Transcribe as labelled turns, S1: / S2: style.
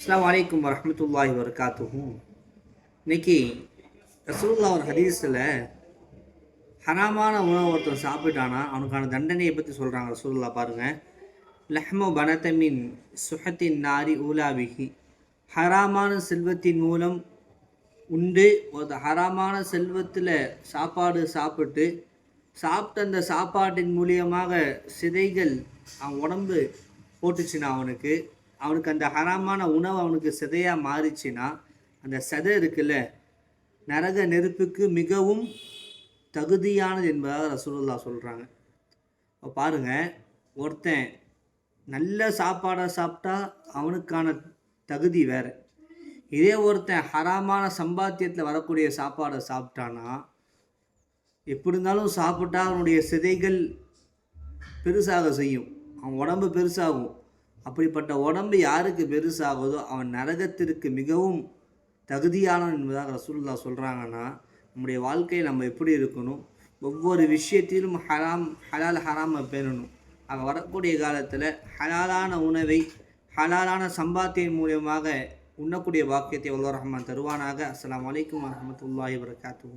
S1: அஸ்ஸலாமு அலைக்கும் வரஹ்மத்துல்லாஹி வபரகாத்துஹு. இன்னைக்கு ரசூலுல்லாஹ் ஒரு ஹதீஸில் ஹராமான உணவு ஒருத்தன் சாப்பிட்டானா அவனுக்கான தண்டனையை பற்றி சொல்கிறாங்க. ரசூலுல்லாஹ் பாருங்கள், லஹ்மு பனதமின் சுஹத்தின் நாரி ஊலாபிஹி, ஹராமான செல்வத்தின் மூலம் உண்டு ஒரு ஹராமான செல்வத்தில் சாப்பாடு சாப்பிட்ட அந்த சாப்பாட்டின் மூலியமாக சிதைகள் அவன் உடம்பு போட்டுச்சுன்னா அவனுக்கு அந்த ஹராமான உணவு அவனுக்கு சிதையாக மாறிச்சுன்னா அந்த சதை இருக்குல்ல, நரக நெருப்புக்கு மிகவும் தகுதியானது என்பதாக ரசூலுல்லாஹ் சொல்கிறாங்க. இப்போ பாருங்கள், ஒருத்தன் நல்ல சாப்பாடை சாப்பிட்டா அவனுக்கான தகுதி வேறு. இதே ஒருத்தன் ஹராமான சம்பாத்தியத்தில் வரக்கூடிய சாப்பாடை சாப்பிட்டானா எப்படி இருந்தாலும் சாப்பிட்டா அவனுடைய சிதைகள் பெருசாக செய்யும், அவன் உடம்பு பெருசாகும். அப்படிப்பட்ட உடம்பு யாருக்கு பெருசாகுதோ அவன் நரகத்திற்கு மிகவும் தகுதியானவன் என்பதாக ரசூலுல்லாஹ் சொல்கிறாங்கன்னா, நம்முடைய வாழ்க்கையை நம்ம எப்படி இருக்கணும், ஒவ்வொரு விஷயத்திலும் ஹலால் ஹராமை பேணணும். ஆக வரக்கூடிய காலத்தில் ஹலாலான உணவை ஹலாலான சம்பாத்தியம் மூலியமாக உண்ணக்கூடிய பாக்கியத்தை வல்லர் ரஹ்மான் தருவானாக. அஸ்ஸலாமு அலைக்கும் வரஹ்மத்துல்லாஹி வபரகாத்துஹு.